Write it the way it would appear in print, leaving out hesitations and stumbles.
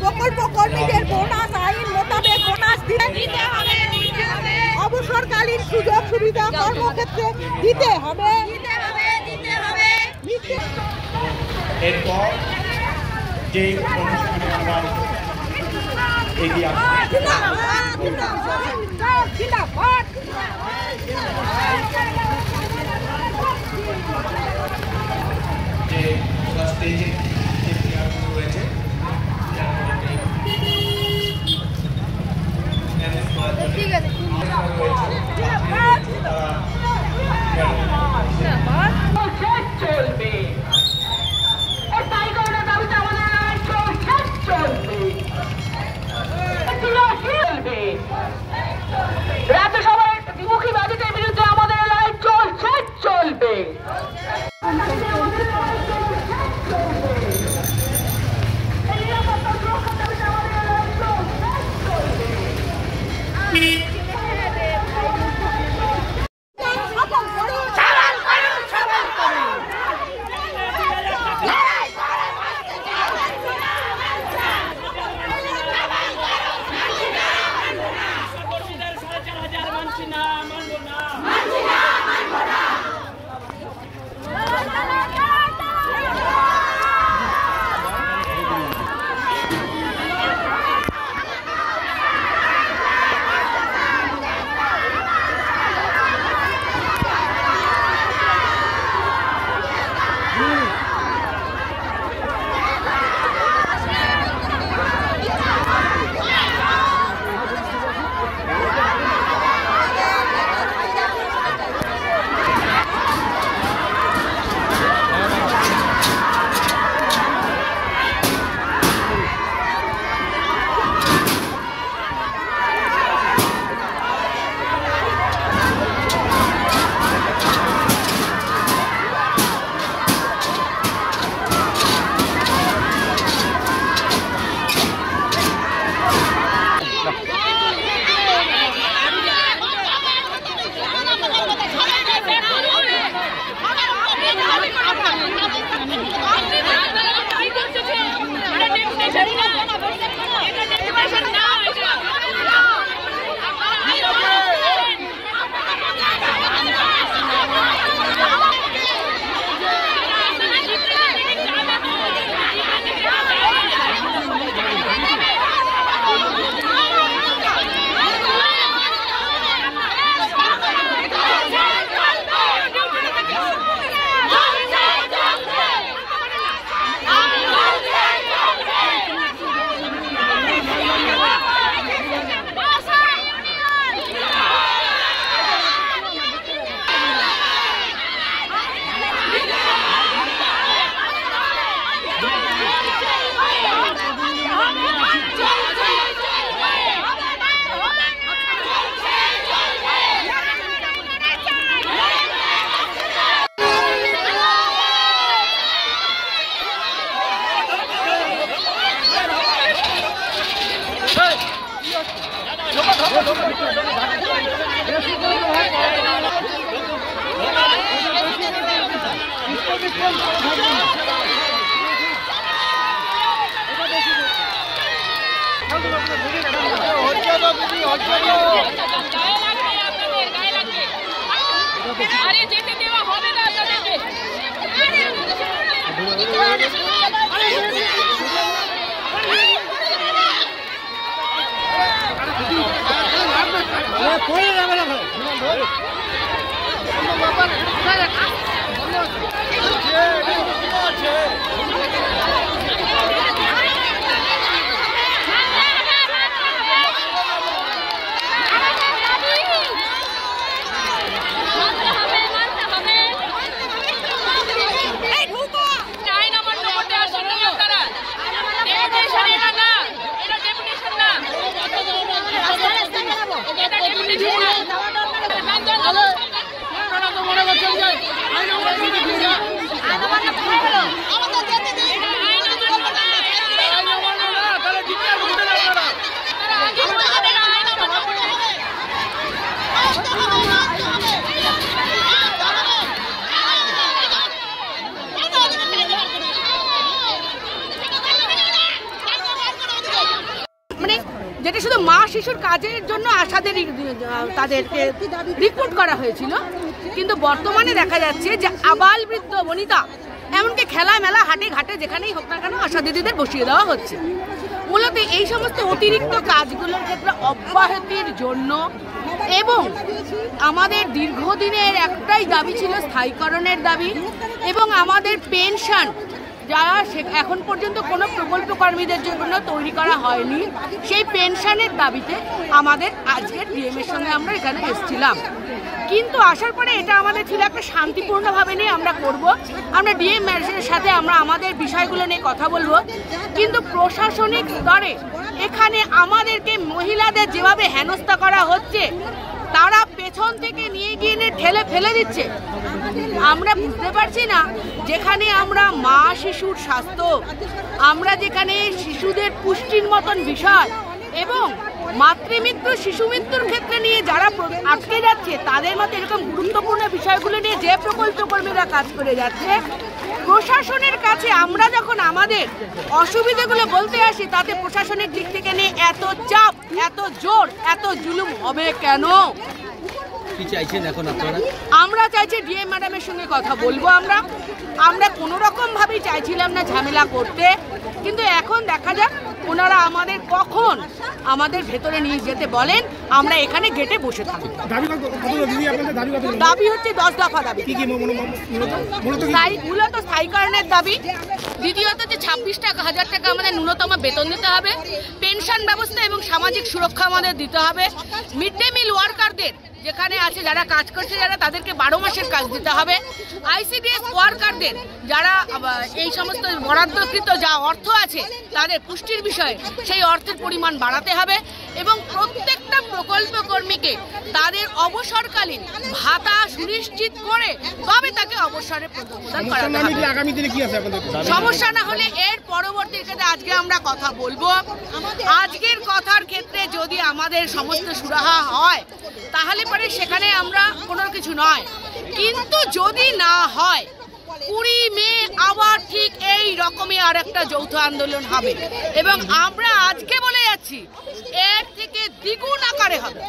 প্রকল্প কর্মীদের বোনাস আইন মোতাবেক বোনাস দিতে হবে, অবসরকালীন সুযোগ সুবিধা কর্মক্ষেত্রে দিতে হবে। এরপর যে অনুষ্ঠানে আমরা এগিয়ে যে স্টেজে রয়েছে চলবে রাজ্য সভার দ্বিমুখী বাজেটের বিরুদ্ধে আমাদের লড়াই চলছে, চলবে। যেটা শুধু মা শিশুর কাজের জন্য আশাদের তাদেরকে রিক্রুট করা হয়েছিল, কিন্তু বর্তমানে দেখা যাচ্ছে যে আবাল বৃদ্ধ বনিতা এমনকি খেলা মেলা হাটে ঘাটে যেখানেই হোক না কেন আশা দিদিদের বসিয়ে দেওয়া হচ্ছে। মূলত এই সমস্ত অতিরিক্ত কাজগুলোর ক্ষেত্রে অব্যাহতির জন্য এবং আমাদের দীর্ঘদিনের একটাই দাবি ছিল স্থায়ীকরণের দাবি, এবং আমাদের পেনশন যারা এখন পর্যন্ত কোনো প্রকল্প কর্মীদের জন্য তৈরি করা হয়নি সেই পেনশনের দাবিতে আমাদের আজকে ডিএমের সঙ্গে আমরা এখানে এসেছিলাম। কিন্তু আসার পরে এটা আমাদের ছিল একটা শান্তিপূর্ণভাবে নিয়ে আমরা করব, আমরা ডিএম ম্যানেজারের সাথে আমরা আমাদের বিষয়গুলো নিয়ে কথা বলবো। কিন্তু প্রশাসনিক স্তরে এখানে আমাদেরকে মহিলাদের যেভাবে হেনস্থা করা হচ্ছে, তারা পেছন থেকে নিয়ে গিয়ে ঠেলে ফেলে দিচ্ছে। আমরা বুঝতে পারছি না, যেখানে আমরা মা শিশুর স্বাস্থ্য, আমরা যেখানে শিশুদের পুষ্টির মতন বিষয় এবং মাতৃমৃত্যু শিশু মৃত্যুর ক্ষেত্রে নিয়ে যারা আটকে যাচ্ছে, তাদের মতো এরকম গুরুত্বপূর্ণ বিষয়গুলো নিয়ে যে প্রকল্প কর্মীরা কাজ করে যাচ্ছে, প্রশাসনের কাছে আমরা যখন আমাদের অসুবিধাগুলো বলতে আসি, তাতে প্রশাসনের দিক থেকে নিয়ে এত চাপ, এত জোর, এত জুলুম হবে কেন? কি চাইছেন এখন আপনারা? আমরা চাইছি ডিএম ম্যাডামের সঙ্গে কথা বলবো। আমরা কোনো রকম ভাবেই চাইছিলাম না ঝামেলা করতে, কিন্তু এখন দেখা যাক ওনারা আমাদের কখন আমাদের ভেতরে নিয়ে যেতে বলেন, আমরা এখানে গেটে বসে থাকি। দাবি হচ্ছে 10 দফা দাবি। মূলত স্থায়ীকরণের দাবি, দ্বিতীয়ত যে 26,000 টাকা আমাদের ন্যূনতম বেতন দিতে হবে, পেনশন ব্যবস্থা এবং সামাজিক সুরক্ষা আমাদের দিতে হবে, মিড ডে মিল ওয়ার্কারদের যেখানে আছে যারা কাজ করছে যারা, তাদেরকে 12 মাসের কাজ দিতে হবে, আইসিডিএস ওয়ার্কারদের যারা এই সমস্ত বরাদ্দকৃত যা অর্থ আছে তাদের পুষ্টির বিষয়ে সেই অর্থের পরিমাণ বাড়াতে হবে, এবং প্রত্যেকটা প্রকল্প কর্মীকে তাদের অবসরকালীন ভাতা সুনিশ্চিত করে তবে তাকে অবসরে প্রদান করাতে হবে। সমস্যা না হলে এর পরবর্তী ক্ষেত্রে আজকে আমরা কথা বলবো। আজকের কথার ক্ষেত্রে যদি আমাদের সমস্ত সুরাহা হয় তাহলে পরে সেখানে আমরা কোনো কিছু নয়, কিন্তু যদি না হয় 20 মে আবার ঠিক এই রকমই আর একটা যৌথ আন্দোলন হবে, এবং আমরা আজকে বলে যাচ্ছি এর থেকে দ্বিগুণ আকারে হবে।